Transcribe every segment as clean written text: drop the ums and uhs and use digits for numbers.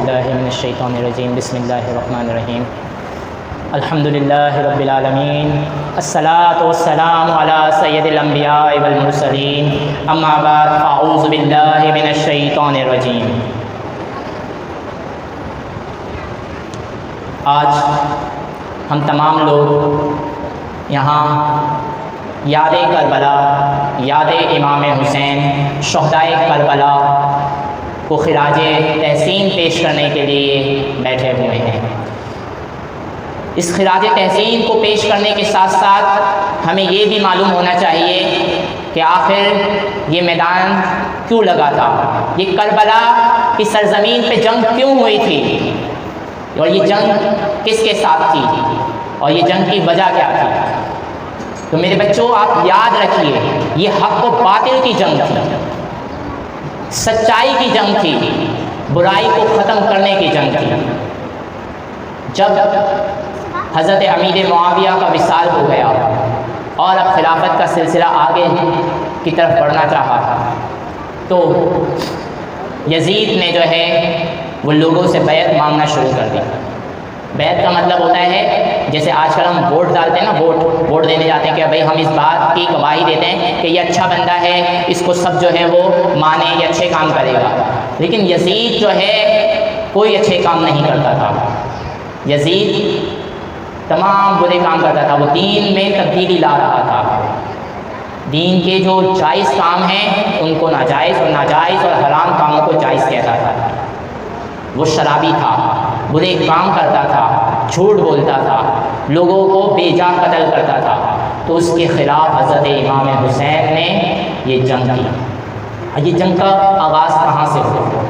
باللہ من الشیطان الرجیم بسم اللہ الرحمن الرحیم الحمد للہ رب العالمین الصلاۃ والسلام علی سید الانبیاء والمرسلین اما بعد اعوذ باللہ من الشیطان الرجیم۔ آج ہم تمام لوگ یہاں یاد کربلا، یاد امام حسین شہدائے کربلا کو خراج تحسین پیش کرنے کے لیے بیٹھے ہوئے ہیں۔ اس خراج تحسین کو پیش کرنے کے ساتھ ساتھ ہمیں یہ بھی معلوم ہونا چاہیے کہ آخر یہ میدان کیوں لگا تھا، یہ کربلا کی سرزمین پہ جنگ کیوں ہوئی تھی، اور یہ جنگ کس کے ساتھ تھی، اور یہ جنگ کی وجہ کیا تھی۔ تو میرے بچوں، آپ یاد رکھیے، یہ حق و باطل کی جنگ تھی، سچائی کی جنگ تھی، برائی کو ختم کرنے کی جنگ تھی۔ جب حضرت امیر معاویہ کا وصال ہو گیا اور اب خلافت کا سلسلہ آگے کی طرف بڑھنا چاہا تو یزید نے جو ہے وہ لوگوں سے بیعت مانگنا شروع کر دی۔ بیعت کا مطلب ہوتا ہے جیسے آج کل ہم ووٹ ڈالتے ہیں نا، ووٹ دینے جاتے ہیں کہ بھائی ہم اس بات کی گواہی دیتے ہیں کہ یہ اچھا بندہ ہے، اس کو سب جو ہے وہ مانے، یہ اچھے کام کرے گا۔ لیکن یزید جو ہے کوئی اچھے کام نہیں کرتا تھا، یزید تمام برے کام کرتا تھا، وہ دین میں تبدیلی لا رہا تھا، دین کے جو جائز کام ہیں ان کو ناجائز، اور ناجائز اور حرام کاموں کو جائز کہتا تھا۔ وہ شرابی تھا، برے کام کرتا تھا، جھوٹ بولتا تھا، لوگوں کو بے جا قتل کرتا تھا۔ تو اس کے خلاف حضرت امام حسین نے یہ جنگ کی۔ یہ جنگ کا آغاز کہاں سے ہوا؟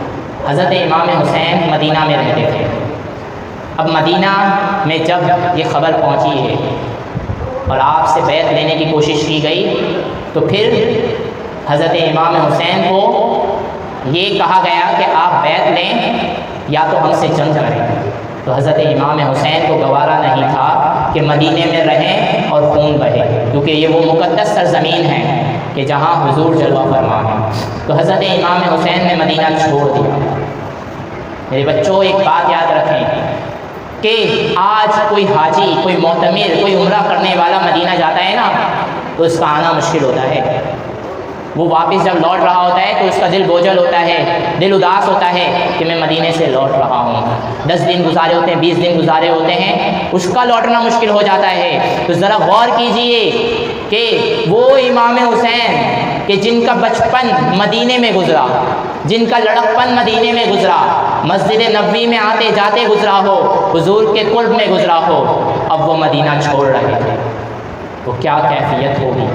حضرت امام حسین مدینہ میں رہتے تھے۔ اب مدینہ میں جب یہ خبر پہنچی ہے اور آپ سے بیعت لینے کی کوشش کی گئی تو پھر حضرت امام حسین کو یہ کہا گیا کہ آپ بیعت لیں یا تو ہم سے جنگ کریں۔ تو حضرت امام حسین کو گوارا نہیں تھا کہ مدینے میں رہیں اور خون بہے، کیونکہ یہ وہ مقدس سرزمین ہے کہ جہاں حضور جلوہ فرما ہے۔ تو حضرت امام حسین نے مدینہ چھوڑ دیا۔ میرے بچوں، ایک بات یاد رکھیں کہ آج کوئی حاجی، کوئی معتمر، کوئی عمرہ کرنے والا مدینہ جاتا ہے نا تو اس کا آنا مشکل ہوتا ہے۔ وہ واپس جب لوٹ رہا ہوتا ہے تو اس کا دل بوجھل ہوتا ہے، دل اداس ہوتا ہے کہ میں مدینے سے لوٹ رہا ہوں، 10 دن گزارے ہوتے ہیں، 20 دن گزارے ہوتے ہیں، اس کا لوٹنا مشکل ہو جاتا ہے۔ تو ذرا غور کیجئے کہ وہ امام حسین کہ جن کا بچپن مدینے میں گزرا، جن کا لڑکپن مدینے میں گزرا، مسجد نبوی میں آتے جاتے گزرا ہو، حضور کے قرب میں گزرا ہو، اب وہ مدینہ چھوڑ رہے تھے، تو کیا کیفیت ہوگی،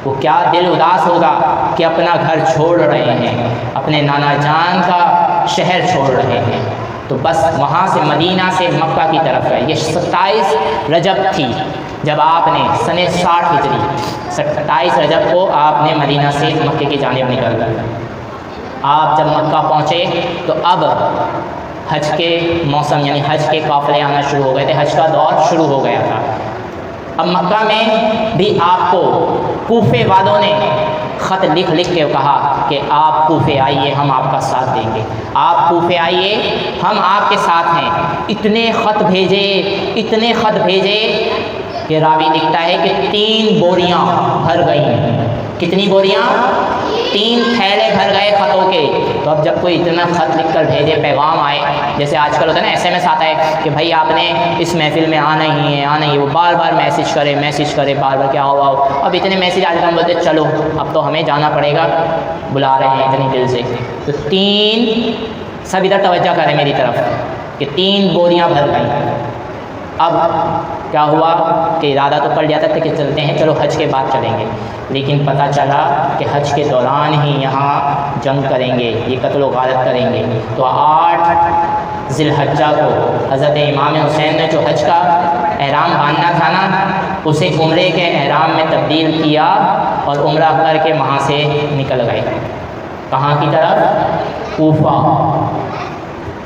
وہ کیا دل اداس ہوگا کہ اپنا گھر چھوڑ رہے ہیں، اپنے نانا جان کا شہر چھوڑ رہے ہیں۔ تو بس وہاں سے مدینہ سے مکہ کی طرف گئے۔ یہ 27 رجب تھی جب آپ نے سنہ 60 ہجری 27 رجب کو آپ نے مدینہ سے مکے کی جانب نکل گئے۔ آپ جب مکہ پہنچے تو اب حج کے موسم یعنی حج کے قافلے آنا شروع ہو گئے تھے، حج کا دور شروع ہو گیا تھا۔ اب مکہ میں بھی آپ کو کوفے والوں نے خط لکھ کے کہا کہ آپ کوفے آئیے، ہم آپ کا ساتھ دیں گے، آپ کوفے آئیے، ہم آپ کے ساتھ ہیں۔ اتنے خط بھیجے کہ راوی لکھتا ہے کہ 3 بوریاں بھر گئیں۔ کتنی بوریاں؟ 3 تھیلے بھر گئے خطوں کے۔ تو اب جب کوئی اتنا خط لکھ کر بھیجے، پیغام آئے، جیسے آج کل ہوتا ہے نا SMS آتا ہے کہ بھائی آپ نے اس محفل میں آنا ہی ہے، وہ بار بار میسج کرے بار بار کہ آؤ۔ اب اتنے میسج آ جاتے ہیں، ہم بولتے چلو اب تو ہمیں جانا پڑے گا، بلا رہے ہیں اتنی دل سے۔ تو 3 سب ادھر توجہ کریں میری طرف کہ 3 بوریاں بھر گئیں۔ اب کیا ہوا کہ ارادہ تو کر لیا تھا کہ چلتے ہیں، چلو حج کے بعد چلیں گے، لیکن پتہ چلا کہ حج کے دوران ہی یہاں جنگ کریں گے، یہ قتل و غارت کریں گے۔ تو 8 ذی الحجہ کو حضرت امام حسین نے جو حج کا احرام باندھنا تھا نا، اسے عمرے کے احرام میں تبدیل کیا اور عمرہ کر کے وہاں سے نکل گئے۔ کہاں کی طرف؟ کوفہ،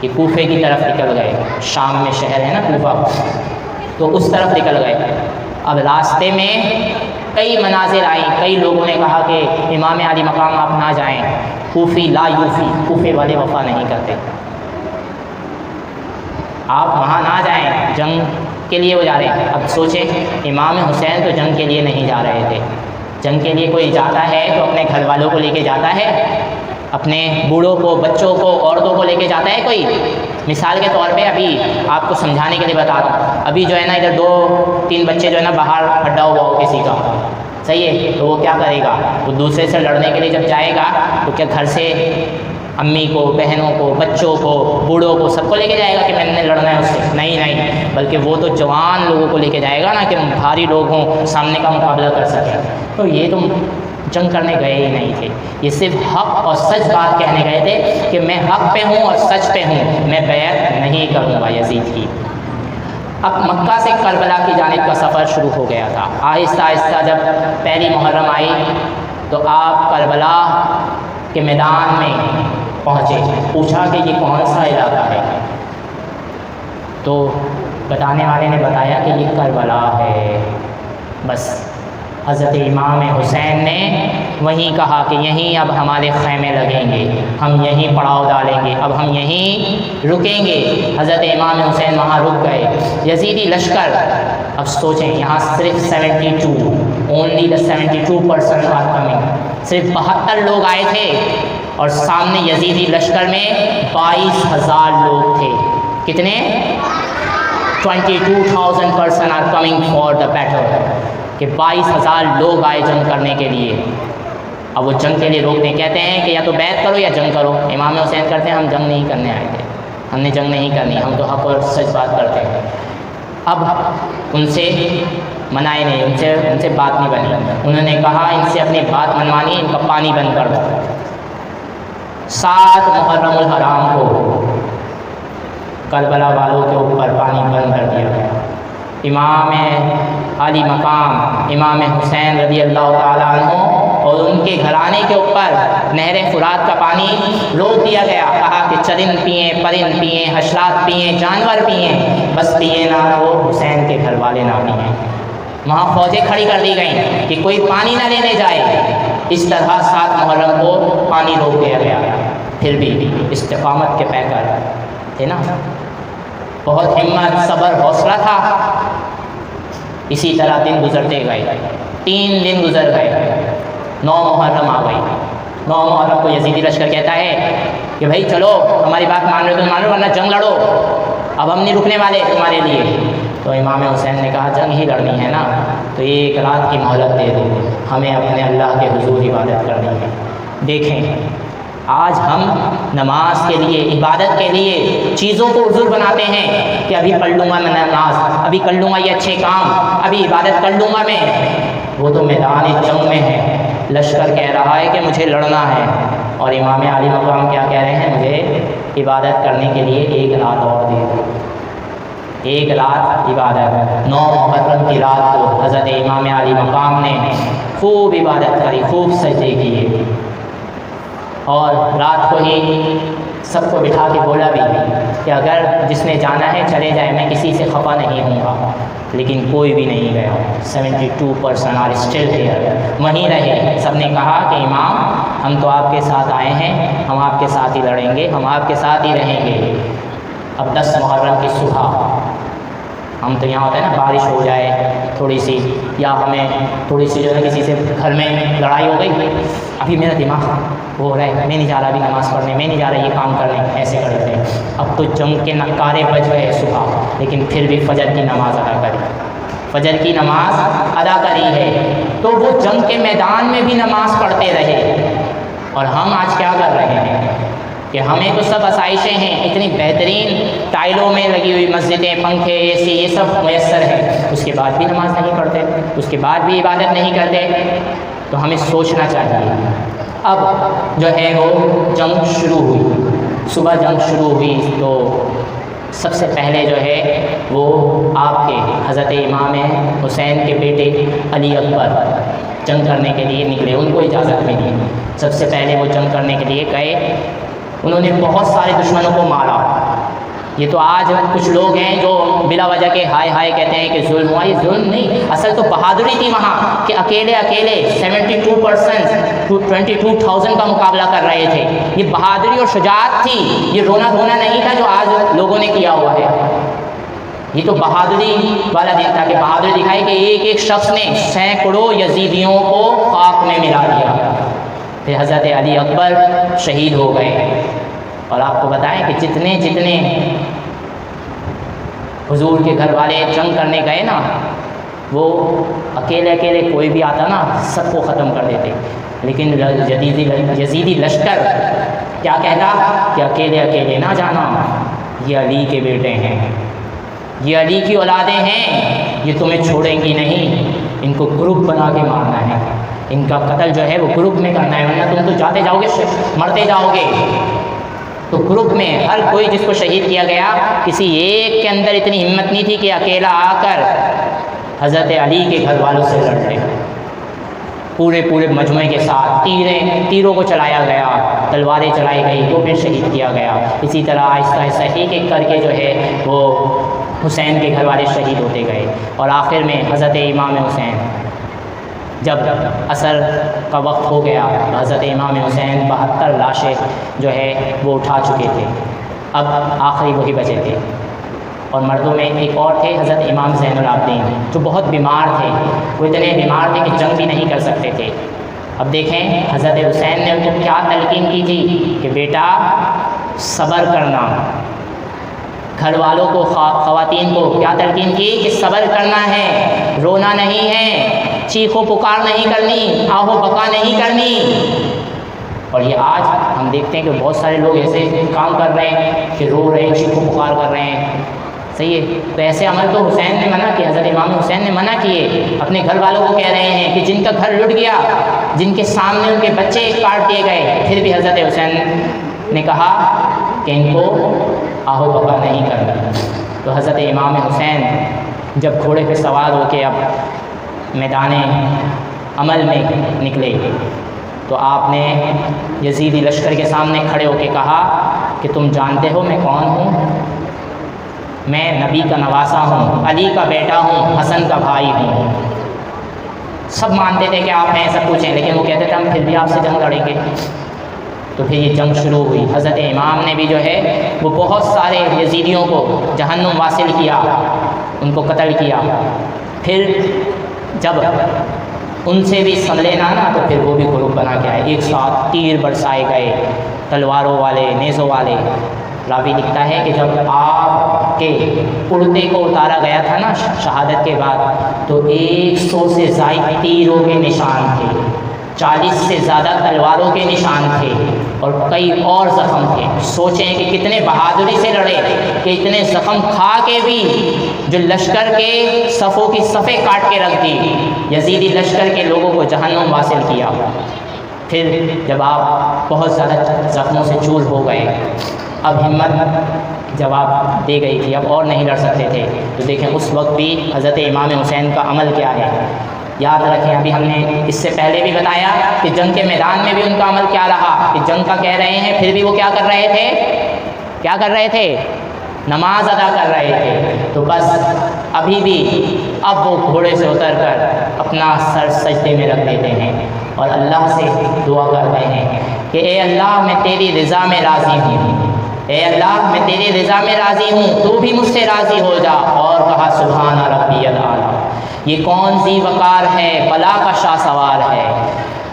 کہ کوفے کی طرف نکل گئے، شام میں شہر ہے نا کوفہ، تو اس طرف نکل گئے۔ اب راستے میں کئی مناظر آئیں، کئی لوگوں نے کہا کہ امام علی مقام آپ نہ جائیں، کوفی لا یوفی، کوفے والے وفا نہیں کرتے۔ آپ وہاں نہ جائیں، جنگ کے لیے وہ جا رہے ہیں۔ اب سوچیں امام حسین تو جنگ کے لیے نہیں جا رہے تھے، جنگ کے لیے کوئی جاتا ہے تو اپنے گھر والوں کو لے کے جاتا ہے، اپنے بوڑھوں کو، بچوں کو، عورتوں کو لے کے جاتا ہے کوئی؟ مثال کے طور پہ ابھی آپ کو سمجھانے کے لیے بتا رہا ہوں، ابھی جو ہے نا ادھر 2-3 بچے جو ہے نا باہر کھڈا ہوا ہو کسی کا، صحیح ہے، تو وہ کیا کرے گا؟ وہ دوسرے سے لڑنے کے لیے جب جائے گا تو کیا گھر سے امی کو، بہنوں کو، بچوں کو، بوڑھوں کو، سب کو لے کے جائے گا کہ میں نے لڑنا ہے اس سے؟ نہیں، بلکہ وہ تو جوان لوگوں کو لے کے جائے گا نا کہ بھاری لوگ ہوں، سامنے کا مقابلہ کر سکیں۔ تو یہ تو جنگ کرنے گئے ہی نہیں تھے، یہ صرف حق اور سچ بات کہنے گئے تھے کہ میں حق پہ ہوں اور سچ پہ ہوں، میں بیعت نہیں کروں گا یزید کی۔ اب مکہ سے کربلا کی جانب کا سفر شروع ہو گیا تھا۔ آہستہ آہستہ جب پہلی محرم آئی تو آپ کربلا کے میدان میں پہنچے، پوچھا کہ یہ کون سا علاقہ ہے؟ تو بتانے والے نے بتایا کہ یہ کربلا ہے۔ بس حضرت امام حسین نے وہیں کہا کہ یہیں اب ہمارے خیمے لگیں گے، ہم یہیں پڑاؤ ڈالیں گے، اب ہم یہیں رکیں گے۔ حضرت امام حسین وہاں رک گئے۔ یزیدی لشکر، اب سوچیں یہاں صرف 72 اونلی the 72% are coming، صرف 72 لوگ آئے تھے اور سامنے یزیدی لشکر میں 22,000 لوگ تھے۔ کتنے؟ 22,000 person are coming for the battle، کہ 22,000 لوگ آئے جنگ کرنے کے لیے۔ اب وہ جنگ کے لیے روکتے ہیں، کہتے ہیں کہ یا تو بیعت کرو یا جنگ کرو۔ امام حسین کرتے ہیں ہم جنگ نہیں کرنے آئے تھے، ہم نے جنگ نہیں کرنی، ہم تو حق اور سچ بات کرتے ہیں۔ اب ان سے منائے نہیں، ان سے بات نہیں بنی۔ انہوں نے کہا ان سے اپنی بات منوانی، ان کا پانی بند کر دو۔ 7 محرم الحرام کو کربلا والوں کے اوپر پانی بند کر دیا گیا۔ امام علی مقام امام حسین رضی اللہ تعالیٰ عنہ اور ان کے گھرانے کے اوپر نہر فرات کا پانی روک دیا گیا۔ کہا کہ چرند پئیں، پرند پئیں، حشرات پئیں، جانور پئیں، بس پئیں نہ تو حسین کے گھر والے نہ پئیں۔ وہاں فوجیں کھڑی کر دی گئیں کہ کوئی پانی نہ لینے جائے۔ اس طرح 7 محرم کو پانی روک دیا گیا۔ پھر بھی استقامت کے پیکر تھے نا، بہت ہمت، صبر، حوصلہ تھا۔ اسی طرح دن گزرتے گئے، 3 دن گزر گئے، 9 محرم آ گئی۔ 9 محرم کو یزیدی لشکر کہتا ہے کہ بھائی چلو ہماری بات مان رہے تو مان لو ورنہ جنگ لڑو، اب ہم نہیں رکنے والے تمہارے لیے۔ تو امام حسین نے کہا جنگ ہی لڑنی ہے نا تو 1 رات کی مہلت دے دو، ہمیں اپنے اللہ کے حضور عبادت کرنی ہے۔ دیکھیں آج ہم نماز کے لیے، عبادت کے لیے چیزوں کو عذر بناتے ہیں کہ ابھی پڑھ لوں گا میں نماز، ابھی کر لوں گا یہ اچھے کام، ابھی عبادت کر لوں گا میں۔ وہ تو میدان جنگ میں ہے، لشکر کہہ رہا ہے کہ مجھے لڑنا ہے، اور امام علی مقام کیا کہہ رہے ہیں؟ مجھے عبادت کرنے کے لیے 1 رات اور دے دو۔ 1 رات عبادت۔ 9 محرم کی رات کو حضرت امام علی مقام نے خوب عبادت کری، خوب سجدے کیے، اور رات کو ہی سب کو بٹھا کے بولا بھی کہ اگر جس نے جانا ہے چلے جائے، میں کسی سے خفا نہیں ہوں گا۔ لیکن کوئی بھی نہیں گیا۔ 72% آر اسٹل ہیئر، وہیں رہے۔ سب نے کہا کہ امام ہم تو آپ کے ساتھ آئے ہیں، ہم آپ کے ساتھ ہی لڑیں گے، ہم آپ کے ساتھ ہی رہیں گے۔ اب 10 محرم کی صبح، ہم تو یہاں ہوتا ہے نا بارش ہو جائے تھوڑی سی، یا ہمیں تھوڑی سی جو ہے کسی سے گھر میں لڑائی ہو گئی، ابھی میرا دماغ وہ ہو رہا ہے، میں نہیں جا رہا ابھی نماز پڑھنے، میں نہیں جا رہا یہ کام کرنے، ایسے کرتے ہیں۔ اب تو جنگ کے نعرے بج گئے صبح، لیکن پھر بھی فجر کی نماز ادا کری، فجر کی نماز ادا کری ہے۔ تو وہ جنگ کے میدان میں بھی نماز پڑھتے رہے، اور ہم آج کیا کر رہے ہیں کہ ہمیں تو سب آسائشیں ہیں، اتنی بہترین ٹائلوں میں لگی ہوئی مسجدیں، پنکھے، اے سی، یہ سب میسر ہے، اس کے بعد بھی نماز نہیں پڑھتے، اس کے بعد بھی عبادت نہیں کرتے۔ تو ہمیں سوچنا چاہیے۔ اب جو ہے وہ جنگ شروع ہوئی، صبح جنگ شروع ہوئی تو سب سے پہلے جو ہے وہ آپ کے حضرت امام حسین کے بیٹے علی اکبر جنگ کرنے کے لیے نکلے، ان کو اجازت ملی۔ سب سے پہلے وہ جنگ کرنے کے لیے گئے، انہوں نے بہت سارے دشمنوں کو مارا۔ یہ تو آج کچھ لوگ ہیں جو بلا وجہ کے ہائے ہائے کہتے ہیں کہ ظلم ہوا، یہ ظلم نہیں، اصل تو بہادری تھی وہاں کہ اکیلے 72% 22,000 کا مقابلہ کر رہے تھے۔ یہ بہادری اور شجاعت تھی، یہ رونا دھونا نہیں تھا جو آج لوگوں نے کیا ہوا ہے۔ یہ تو بہادری والا دن تھا کہ بہادری دکھائی کہ ایک ایک شخص نے سینکڑوں یزیدیوں کو خاک میں ملا دیا. پھر حضرت علی اکبر شہید ہو گئے. اور آپ کو بتائیں کہ جتنے حضور کے گھر والے جنگ کرنے گئے نا، وہ اکیلے کوئی بھی آتا نا سب کو ختم کر دیتے. لیکن یزیدی لشکر کیا کہتا کہ اکیلے نہ جانا، یہ علی کے بیٹے ہیں، یہ علی کی اولادیں ہیں، یہ تمہیں چھوڑیں گی نہیں، ان کو گروپ بنا کے مارنا ہے، ان کا قتل جو ہے وہ گروپ میں کرنا ہے، ورنہ تم تو جاتے جاؤ گے مرتے جاؤ گے. تو گروپ میں ہر کوئی جس کو شہید کیا گیا، کسی ایک کے اندر اتنی ہمت نہیں تھی کہ اکیلا آ کر حضرت علی کے گھر والوں سے لڑ لے. پورے مجموعے کے ساتھ تیروں کو چلایا گیا، تلواریں چلائی گئی تو پھر شہید کیا گیا. اسی طرح آہستہ ایک کر کے جو ہے وہ حسین کے گھر والے شہید ہوتے گئے. اور آخر میں حضرت امام حسین، جب عصر کا وقت ہو گیا، حضرت امام حسین 72 لاشیں جو ہے وہ اٹھا چکے تھے. اب آخری وہی بچے تھے. اور مردوں میں ایک اور تھے حضرت امام زین العابدین، جو بہت بیمار تھے. وہ اتنے بیمار تھے کہ جنگ بھی نہیں کر سکتے تھے. اب دیکھیں حضرت حسین نے ان کو کیا تلقین کی تھی کہ بیٹا صبر کرنا. گھر والوں کو، خواتین کو کیا تلقین کی کہ صبر کرنا ہے، رونا نہیں ہے، چیخ و پکار نہیں کرنی، آہ و بکا نہیں کرنی. اور یہ آج ہم دیکھتے ہیں کہ بہت سارے لوگ ایسے کام کر رہے ہیں کہ رو رہے ہیں، چیخ و پکار کر رہے ہیں. صحیح ہے، تو ایسے عمل تو حسین نے منع کیا، حضرت امام حسین نے منع کیے. اپنے گھر والوں کو کہہ رہے ہیں کہ جن کا گھر لٹ گیا، جن کے سامنے ان کے بچے کاٹ دیے گئے، پھر بھی حضرت حسین نے کہا کہ ان کو آہ و بکا نہیں کرنا. تو حضرت امام حسین جب گھوڑے پہ سوار ہو کے اب میدان عمل میں نکلے، تو آپ نے یزیدی لشکر کے سامنے کھڑے ہو کے کہا کہ تم جانتے ہو میں کون ہوں؟ میں نبی کا نواسا ہوں، علی کا بیٹا ہوں، حسن کا بھائی ہوں. سب مانتے تھے کہ آپ ہیں، سب کچھ ہیں، لیکن وہ کہتے تھے ہم پھر بھی آپ سے جنگ لڑیں گے. تو پھر یہ جنگ شروع ہوئی. حضرت امام نے بھی جو ہے وہ بہت سارے یزیدیوں کو جہنم واصل کیا، ان کو قتل کیا. پھر جب ان سے بھی سنبھلے نا تو پھر وہ بھی گروپ بنا کے آئے. ایک ساتھ تیر برسائے گئے، تلواروں والے، نیزوں والے. راوی لکھتا ہے کہ جب آپ کے کرتے کو اتارا گیا تھا نا شہادت کے بعد، تو 100 سے زائد تیروں کے نشان تھے، 40 سے زیادہ تلواروں کے نشان تھے، اور کئی اور زخم تھے. سوچیں کہ کتنے بہادری سے لڑے کہ اتنے زخم کھا کے بھی جو لشکر کے صفوں کی صفیں کاٹ کے رکھ دی، یزیدی لشکر کے لوگوں کو جہنم واصل کیا. پھر جب آپ بہت زیادہ زخموں سے چور ہو گئے، اب ہمت جواب دے گئی تھی، اب اور نہیں لڑ سکتے تھے. تو دیکھیں اس وقت بھی حضرت امام حسین کا عمل کیا ہے. یاد رکھیں، ابھی ہم نے اس سے پہلے بھی بتایا کہ جنگ کے میدان میں بھی ان کا عمل کیا رہا، کہ جنگ کا کہہ رہے ہیں پھر بھی وہ کیا کر رہے تھے؟ نماز ادا کر رہے تھے. تو بس ابھی بھی اب وہ گھوڑے سے اتر کر اپنا سر سجدے میں رکھ دیتے ہیں اور اللہ سے دعا کرتے ہیں کہ اے اللہ میں تیری رضا میں راضی ہوں، اے اللہ میں تیری رضا میں راضی ہوں، تو بھی مجھ سے راضی ہو جا. اور کہا سبحان ربی الاعلیٰ. یہ کون سی وقار ہے، بلا کا شاہ سوار ہے،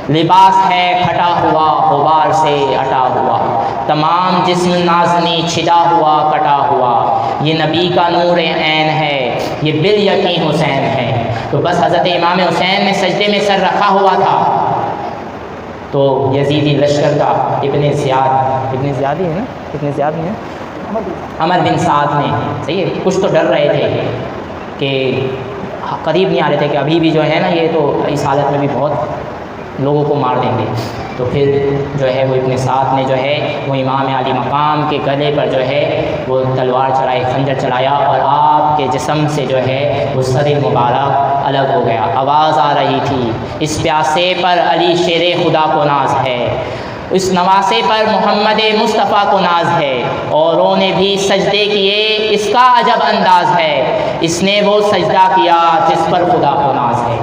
لباس ہے پھٹا ہوا غبار سے اٹا ہوا، تمام جسم نازنی چھدا ہوا کٹا ہوا، یہ نبی کا نور عین ہے، یہ بالیقین حسین ہے. تو بس حضرت امام حسین نے سجدے میں سر رکھا ہوا تھا، تو یزیدی لشکر کا ابن زیاد ہی ہے نا، ابن زیاد نہیں ہے، عمر بن سعد نے، صحیح ہے، کچھ تو ڈر رہے تھے کہ قریب نہیں آ رہے تھے کہ ابھی بھی جو ہے نا یہ تو اس حالت میں بھی بہت لوگوں کو مار دیں گے. تو پھر جو ہے وہ ابن سعد نے جو ہے وہ امام علی مقام کے گلے پر جو ہے وہ تلوار چلائی، خنجر چلایا، اور آپ کے جسم سے جو ہے وہ سر مبارک الگ ہو گیا. آواز آ رہی تھی، اس پیاسے پر علی شیر خدا کو ناز ہے، اس نواسے پر محمد مصطفیٰ کو ناز ہے، اوروں نے بھی سجدے کیے، اس کا عجب انداز ہے، اس نے وہ سجدہ کیا جس پر خدا کو ناز ہے.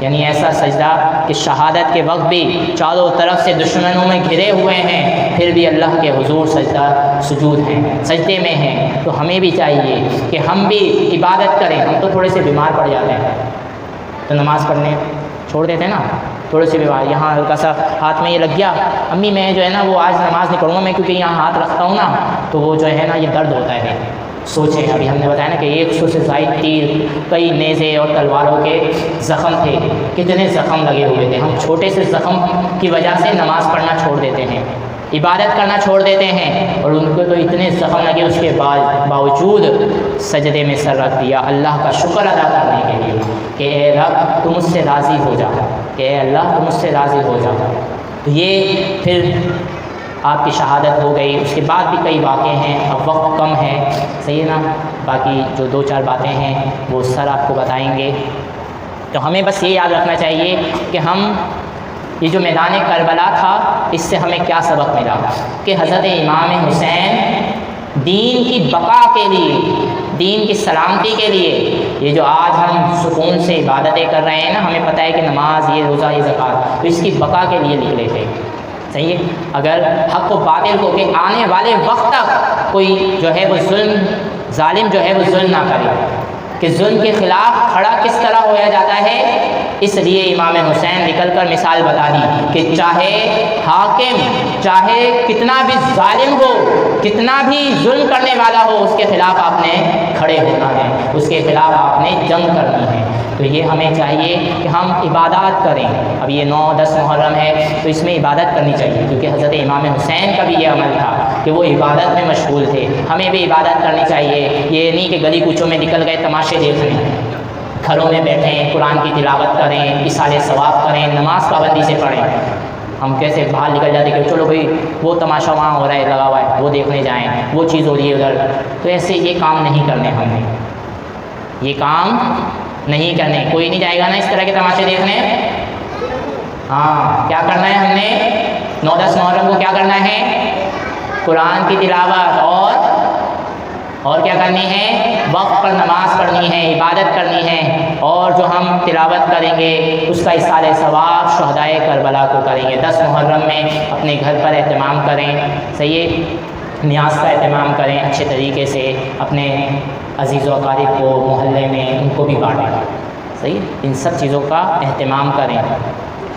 یعنی ایسا سجدہ کہ شہادت کے وقت بھی چاروں طرف سے دشمنوں میں گھرے ہوئے ہیں، پھر بھی اللہ کے حضور سجود ہیں، سجدے میں ہیں۔ تو ہمیں بھی چاہیے کہ ہم بھی عبادت کریں۔ ہم تو تھوڑے سے بیمار پڑ جاتے ہیں تو نماز پڑھنے چھوڑ دیتے ہیں نا، تھوڑے سے بیمار، یہاں ہلکا سا ہاتھ میں یہ لگ گیا، امی میں جو ہے نا وہ آج نماز نہیں پڑھوں گا میں، کیونکہ یہاں ہاتھ رکھتا ہوں نا تو وہ جو ہے نا یہ درد ہوتا ہے۔ سوچیں، ابھی ہم نے بتایا نا کہ 100 سے زائد تیر، کئی نیزے اور تلواروں کے زخم تھے، کتنے زخم لگے ہوئے تھے۔ ہم چھوٹے سے زخم کی وجہ سے نماز پڑھنا چھوڑ دیتے ہیں، عبادت کرنا چھوڑ دیتے ہیں، اور ان کو تو اتنے زخم لگے، اس کے باوجود سجدے میں سر رکھ دیا اللہ کا شکر ادا کرنے کے لیے کہ اے رب تم مجھ سے راضی ہو جا، کہ اے اللہ تم مجھ سے راضی ہو جا۔ تو یہ پھر آپ کی شہادت ہو گئی۔ اس کے بعد بھی کئی واقعے ہیں، اب وقت کم ہے، صحیح ہے نا، باقی جو 2-4 باتیں ہیں وہ سر آپ کو بتائیں گے۔ تو ہمیں بس یہ یاد رکھنا چاہیے کہ ہم یہ جو میدان کربلا تھا اس سے ہمیں کیا سبق ملا کہ حضرت امام حسین دین کی بقا کے لیے، دین کی سلامتی کے لیے، یہ جو آج ہم سکون سے عبادتیں کر رہے ہیں نا، ہمیں پتہ ہے کہ نماز، یہ روزہ، یہ زکوٰۃ، تو اس کی بقا کے لیے نکلے تھے، صحیح ہے۔ اگر حق و باطل کو کہ آنے والے وقت تک کوئی جو ہے وہ ظالم جو ہے وہ ظلم نہ کرے، کہ ظلم کے خلاف کھڑا کس طرح ہوا جاتا ہے، اس لیے امام حسین نکل کر مثال بتا دی کہ چاہے حاکم، چاہے کتنا بھی ظالم ہو، کتنا بھی ظلم کرنے والا ہو، اس کے خلاف آپ نے کھڑے ہونا ہے، اس کے خلاف آپ نے جنگ کرنی ہے۔ تو یہ ہمیں چاہیے کہ ہم عبادات کریں۔ اب یہ 9-10 محرم ہے تو اس میں عبادت کرنی چاہیے، کیونکہ حضرت امام حسین کا بھی یہ عمل تھا کہ وہ عبادت میں مشغول تھے۔ ہمیں بھی عبادت کرنی چاہیے، یہ نہیں کہ گلی کوچوں میں نکل گئے تماشے دیکھنے، گھروں میں بیٹھیں، قرآن کی تلاوت کریں، اِیصال ثواب کریں، نماز پابندی سے پڑھیں۔ ہم کیسے باہر نکل جاتے کہ چلو بھائی وہ تماشا وہاں ہو رہا ہے، لگا ہوا ہے، وہ دیکھنے جائیں، وہ چیز ہو رہی ہے ادھر، تو ایسے یہ کام نہیں کرنے، ہم نے یہ کام نہیں کرنے۔ کوئی نہیں جائے گا نا اس طرح کے تماشے دیکھنے۔ ہاں، کیا کرنا ہے ہم نے 9-10 محرم کو؟ کیا کرنا ہے؟ قرآن کی تلاوت اور کیا کرنی ہے؟ وقت پر نماز پڑھنی ہے، عبادت کرنی ہے، اور جو ہم تلاوت کریں گے اس کا اِیصال ثواب شہدائے کربلا کو کریں گے۔ 10 محرم میں اپنے گھر پر اہتمام کریں، صحیح ہے، نیاز کا اہتمام کریں اچھے طریقے سے، اپنے عزیز و اقارب کو محلے میں ان کو بھی بانٹیں، صحیح، ان سب چیزوں کا اہتمام کریں۔